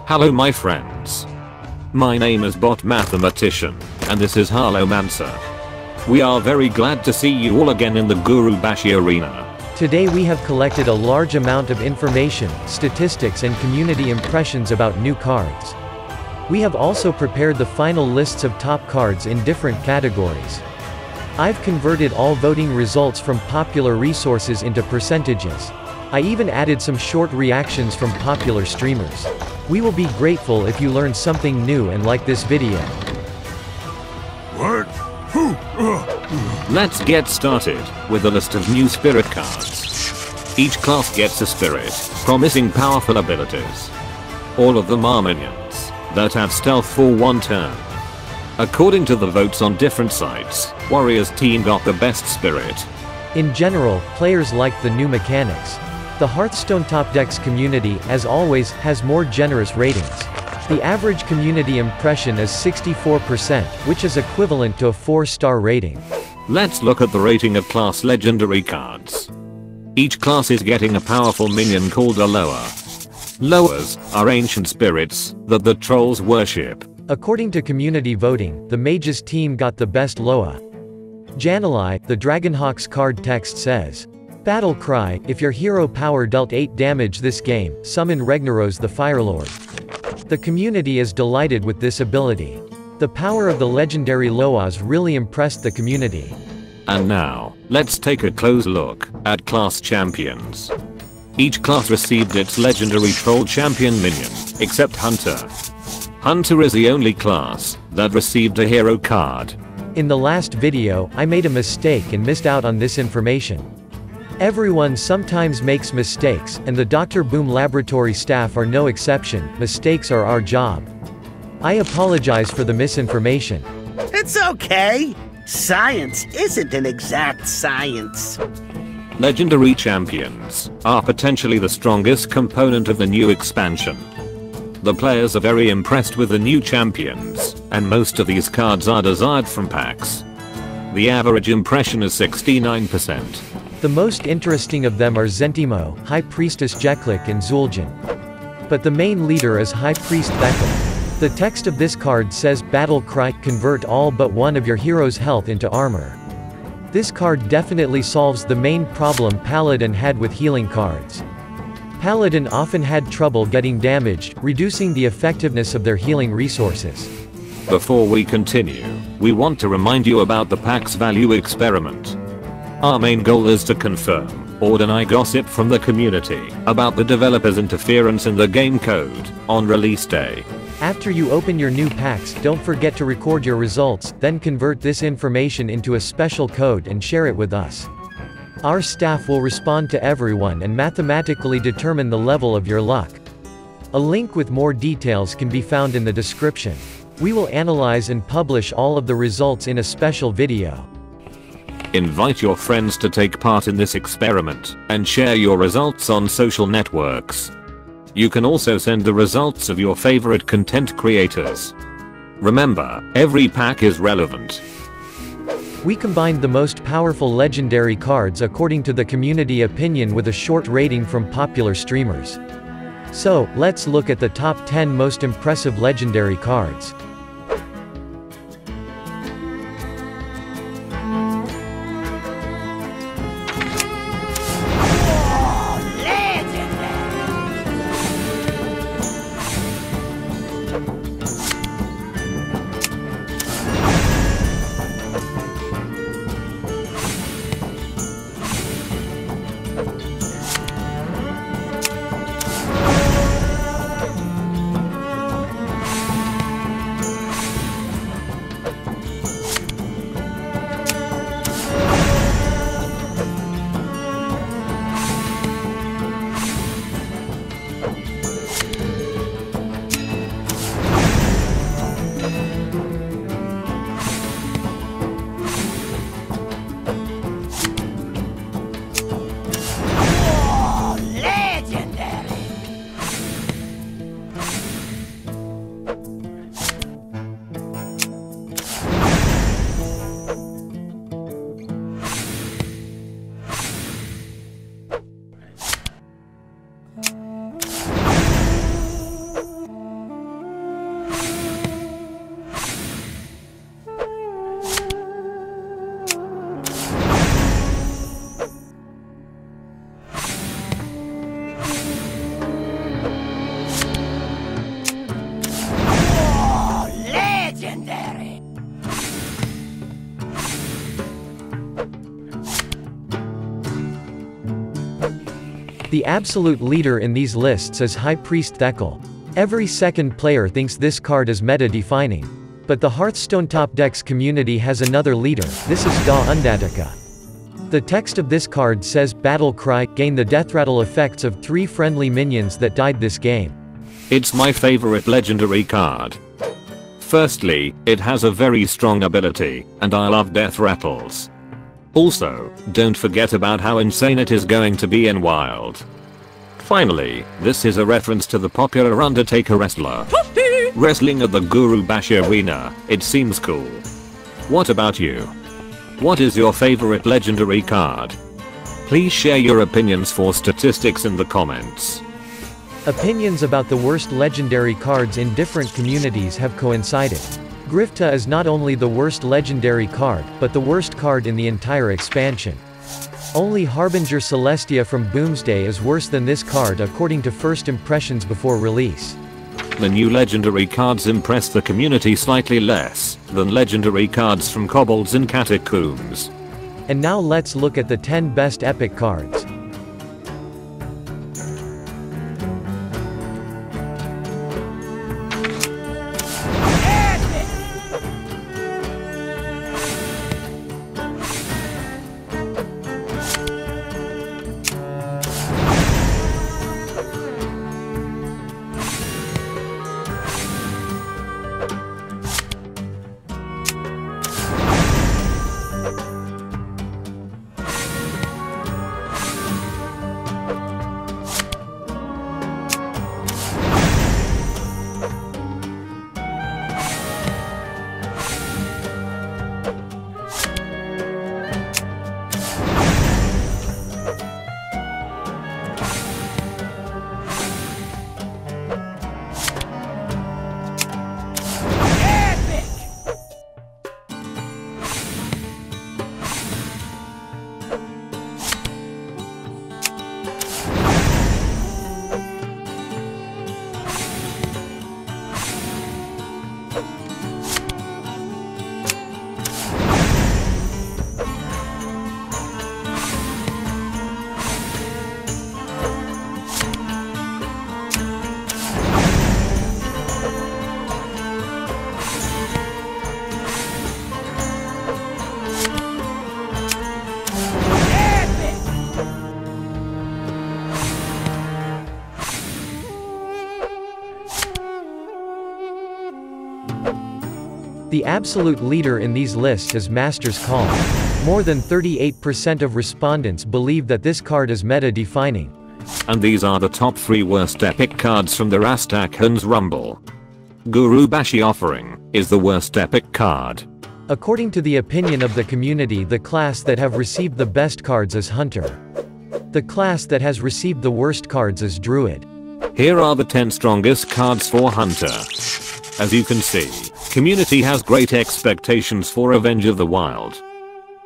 Hello my friends. My name is Bot Mathematician, and this is Halomancer. We are very glad to see you all again in the Guru Bashi arena. Today we have collected a large amount of information, statistics and community impressions about new cards. We have also prepared the final lists of top cards in different categories. I've converted all voting results from popular resources into percentages. I even added some short reactions from popular streamers. We will be grateful if you learn something new and like this video. What? Let's get started with a list of new spirit cards. Each class gets a spirit, promising powerful abilities. All of them are minions that have stealth for one turn. According to the votes on different sites, Warriors team got the best spirit. In general, players like the new mechanics. The Hearthstone top decks community, as always, has more generous ratings. The average community impression is 64%, which is equivalent to a 4-star rating. Let's look at the rating of class legendary cards. Each class is getting a powerful minion called a Loa. Loas are ancient spirits that the trolls worship. According to community voting, the Mages team got the best Loa. Janalai, the Dragonhawk's card text says, Battle Cry, if your hero power dealt 8 damage this game, summon Regnaros the Firelord. The community is delighted with this ability. The power of the legendary Loas really impressed the community. And now, let's take a close look at class champions. Each class received its legendary troll champion minion, except Hunter. Hunter is the only class that received a hero card. In the last video, I made a mistake and missed out on this information. Everyone sometimes makes mistakes, and the Dr. Boom laboratory staff are no exception. Mistakes are our job. I apologize for the misinformation. It's okay. Science isn't an exact science. Legendary champions are potentially the strongest component of the new expansion. The players are very impressed with the new champions, and most of these cards are desired from packs. The average impression is 69%. The most interesting of them are Zentimo, High Priestess Jeklik and Zul'jin. But the main leader is High Priest Thekla. The text of this card says Battle Cry, convert all but one of your hero's health into armor. This card definitely solves the main problem Paladin had with healing cards. Paladin often had trouble getting damaged, reducing the effectiveness of their healing resources. Before we continue, we want to remind you about the pack's value experiment. Our main goal is to confirm or deny gossip from the community about the developers' interference in the game code on release day. After you open your new packs, don't forget to record your results, then convert this information into a special code and share it with us. Our staff will respond to everyone and mathematically determine the level of your luck. A link with more details can be found in the description. We will analyze and publish all of the results in a special video. Invite your friends to take part in this experiment, and share your results on social networks. You can also send the results of your favorite content creators. Remember, every pack is relevant. We combined the most powerful legendary cards according to the community opinion with a short rating from popular streamers. So, let's look at the top 10 most impressive legendary cards. The absolute leader in these lists is High Priest Thekal. Every second player thinks this card is meta-defining. But the Hearthstone top decks community has another leader, this is Da Undatica. The text of this card says, Battle Cry, gain the death rattle effects of 3 friendly minions that died this game. It's my favorite legendary card. Firstly, it has a very strong ability, and I love death rattles. Also, don't forget about how insane it is going to be in Wild. Finally, this is a reference to the popular Undertaker wrestler. Wrestling at the Guru Bash Arena, it seems cool. What about you? What is your favorite legendary card? Please share your opinions for statistics in the comments. Opinions about the worst legendary cards in different communities have coincided. Grifta is not only the worst legendary card, but the worst card in the entire expansion. Only Harbinger Celestia from Boomsday is worse than this card according to first impressions before release. The new legendary cards impress the community slightly less than legendary cards from Kobolds and Catacombs. And now let's look at the 10 best epic cards. The absolute leader in these lists is Master's Call. More than 38% of respondents believe that this card is meta-defining. And these are the top 3 worst epic cards from the Rastakhan's Rumble. Guru Bashi Offering is the worst epic card. According to the opinion of the community, the class that have received the best cards is Hunter. The class that has received the worst cards is Druid. Here are the 10 strongest cards for Hunter. As you can see, community has great expectations for Revenge of the Wild.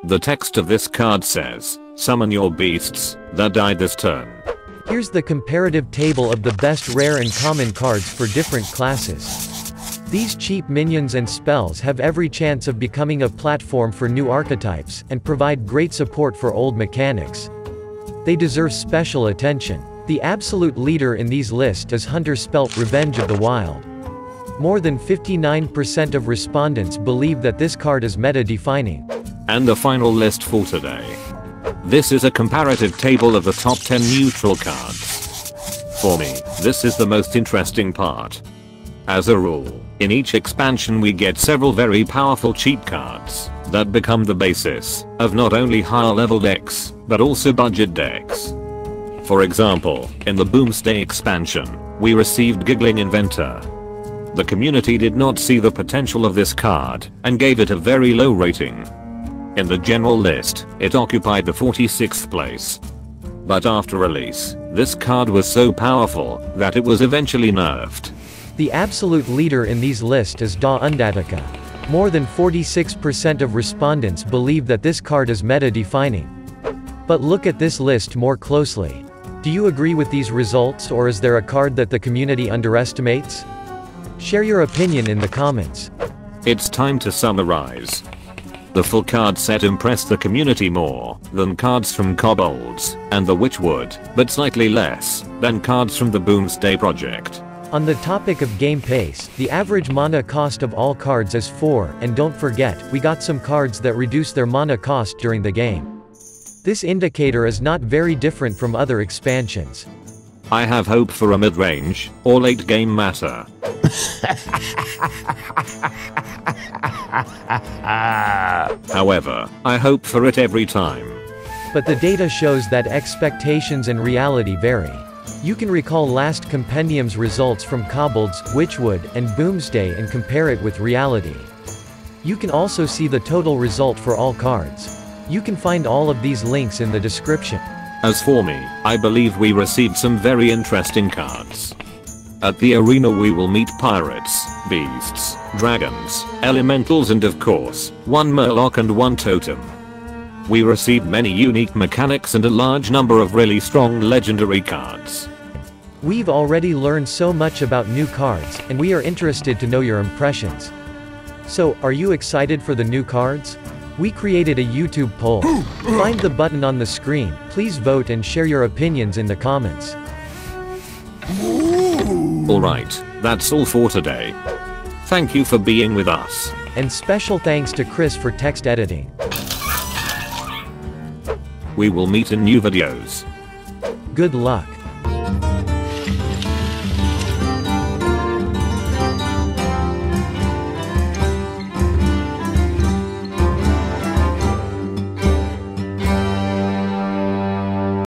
The text of this card says, summon your beasts that died this turn. Here's the comparative table of the best rare and common cards for different classes. These cheap minions and spells have every chance of becoming a platform for new archetypes, and provide great support for old mechanics. They deserve special attention. The absolute leader in these lists is Hunter spelt Revenge of the Wild. More than 59% of respondents believe that this card is meta-defining. And the final list for today. This is a comparative table of the top 10 neutral cards. For me, this is the most interesting part. As a rule, in each expansion we get several very powerful cheap cards that become the basis of not only higher level decks, but also budget decks. For example, in the Boomsday expansion, we received Giggling Inventor. The community did not see the potential of this card, and gave it a very low rating. In the general list, it occupied the 46th place. But after release, this card was so powerful, that it was eventually nerfed. The absolute leader in these lists is Da Undatica. More than 46% of respondents believe that this card is meta-defining. But look at this list more closely. Do you agree with these results, or is there a card that the community underestimates? Share your opinion in the comments. It's time to summarize. The full card set impressed the community more than cards from Kobolds and the Witchwood, but slightly less than cards from the Boomsday project. On the topic of game pace, the average mana cost of all cards is 4, and don't forget, we got some cards that reduce their mana cost during the game. This indicator is not very different from other expansions. I have hope for a mid-range or late game matter. However, I hope for it every time. But the data shows that expectations and reality vary. You can recall last Compendium's results from Kobolds, Witchwood, and Boomsday and compare it with reality. You can also see the total result for all cards. You can find all of these links in the description. As for me, I believe we received some very interesting cards. At the arena we will meet pirates, beasts, dragons, elementals and of course, one murloc and one totem. We received many unique mechanics and a large number of really strong legendary cards. We've already learned so much about new cards, and we are interested to know your impressions. So, are you excited for the new cards? We created a YouTube poll. Find the button on the screen, please vote and share your opinions in the comments. Alright, that's all for today. Thank you for being with us. And special thanks to Chris for text editing. We will meet in new videos. Good luck.